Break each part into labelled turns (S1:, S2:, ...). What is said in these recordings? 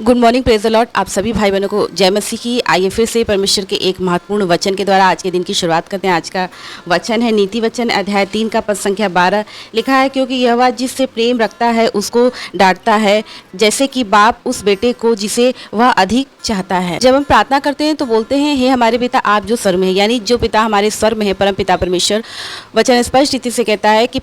S1: Good morning, praise the Lord. आप सभी भाई बहनों को जय मसीह की। आइए फिर से परमेश्वर के एक महत्वपूर्ण वचन के द्वारा आज के दिन की शुरुआत करते हैं। आज का वचन है नीति वचन अध्याय 3 का पद संख्या 12। लिखा है, क्योंकि यहोवा जिससे प्रेम रखता है उसको डांटता है, जैसे कि बाप उस बेटे को जिसे वह अधिक चाहता है। जब हम प्रार्थना करते हैं तो बोलते हैं, हे हमारे पिता आप जो स्वर्ग में है, यानी जो पिता हमारे स्वर्ग में है, परम पिता परमेश्वर। वचन स्पष्ट रीति से कहता है कि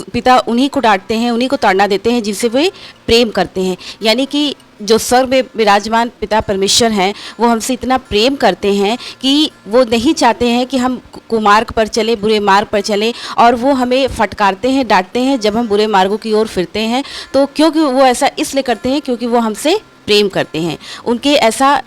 S1: पिता उन्हीं को डांटते हैं, उन्हीं को ताड़ना देते हैं जिनसे वे प्रेम करते हैं। यानी कि जो स्वर्ग में विराजमान पिता परमेश्वर हैं, वो हमसे इतना प्रेम करते हैं कि वो नहीं चाहते हैं कि हम कुमार्ग पर चले, बुरे मार्ग पर चलें, और वो हमें फटकारते हैं, डांटते हैं जब हम बुरे मार्गों की ओर फिरते हैं। तो क्योंकि वो ऐसा इसलिए करते हैं क्योंकि वो हमसे प्रेम करते हैं। उनके ऐसा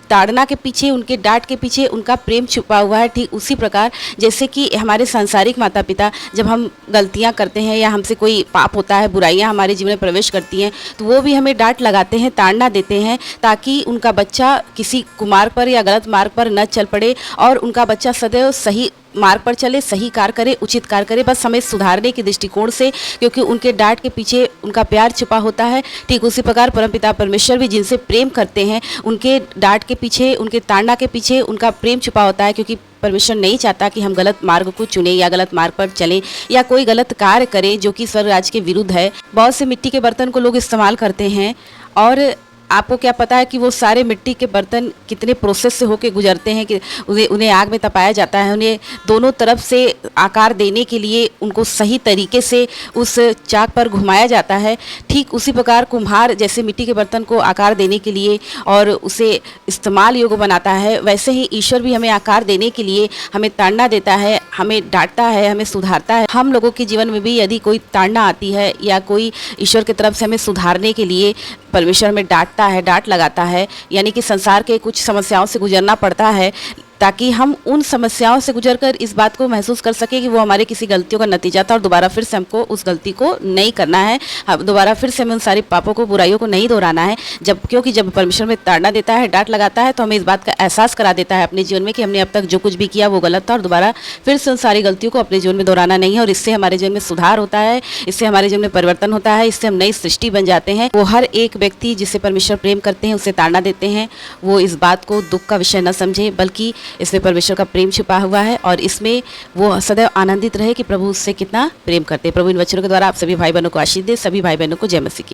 S1: ताड़ना के पीछे, उनके डांट के पीछे उनका प्रेम छुपा हुआ है। ठीक उसी प्रकार जैसे कि हमारे सांसारिक माता पिता जब हम गलतियां करते हैं या हमसे कोई पाप होता है, बुराइयां हमारे जीवन में प्रवेश करती हैं, तो वो भी हमें डांट लगाते हैं, ताड़ना देते हैं, ताकि उनका बच्चा किसी कुमार्ग पर या गलत मार्ग पर न चल पड़े और उनका बच्चा सदैव सही मार्ग पर चले, सही कार्य करे, उचित कार्य करे, बस हमें सुधारने के दृष्टिकोण से, क्योंकि उनके डांट के पीछे उनका प्यार छुपा होता है। ठीक उसी प्रकार परमपिता परमेश्वर भी जिनसे प्रेम करते हैं, उनके डांट के पीछे, उनके ताड़ना के पीछे उनका प्रेम छुपा होता है, क्योंकि परमेश्वर नहीं चाहता कि हम गलत मार्ग को चुने या गलत मार्ग पर चलें या कोई गलत कार्य करें जो कि स्वर्ग राज्य के विरुद्ध है। बहुत से मिट्टी के बर्तन को लोग इस्तेमाल करते हैं, और आपको क्या पता है कि वो सारे मिट्टी के बर्तन कितने प्रोसेस से होके गुजरते हैं कि उन्हें आग में तपाया जाता है। उन्हें दोनों तरफ से आकार देने के लिए उनको सही तरीके से उस चाक पर घुमाया जाता है। ठीक उसी प्रकार कुम्हार जैसे मिट्टी के बर्तन को आकार देने के लिए और उसे इस्तेमाल योग्य बनाता है, वैसे ही ईश्वर भी हमें आकार देने के लिए हमें ताड़ना देता है, हमें डांटता है, हमें सुधारता है। हम लोगों के जीवन में भी यदि कोई ताड़ना आती है या कोई ईश्वर की तरफ से हमें सुधारने के लिए परमेश्वर में डांटता है, डांट लगाता है, यानी कि संसार के कुछ समस्याओं से गुजरना पड़ता है, ताकि हम उन समस्याओं से गुजरकर इस बात को महसूस कर सकें कि वो हमारे किसी गलतियों का नतीजा था और दोबारा फिर से हमको उस गलती को नहीं करना है। दोबारा फिर से हमें उन सारी पापों को, बुराइयों को नहीं दोहराना है। क्योंकि जब परमेश्वर में ताड़ना देता है, डांट लगाता है, तो हमें इस बात का एहसास करा देता है अपने जीवन में कि हमने अब तक जो कुछ भी किया वो गलत था और दोबारा फिर से उन सारी गलतियों को अपने जीवन में दोहराना नहीं है। और इससे हमारे जीवन में सुधार होता है, इससे हमारे जीवन में परिवर्तन होता है, इससे हम नई सृष्टि बन जाते हैं। वो हर एक व्यक्ति जिसे परमेश्वर प्रेम करते हैं, उसे ताड़ना देते हैं, वो इस बात को दुख का विषय न समझे, बल्कि इसमें परमेश्वर का प्रेम छिपा हुआ है और इसमें वो सदैव आनंदित रहे कि प्रभु उससे कितना प्रेम करते हैं। प्रभु इन वचनों के द्वारा आप सभी भाई बहनों को आशीष दे। सभी भाई बहनों को जय मसीह की।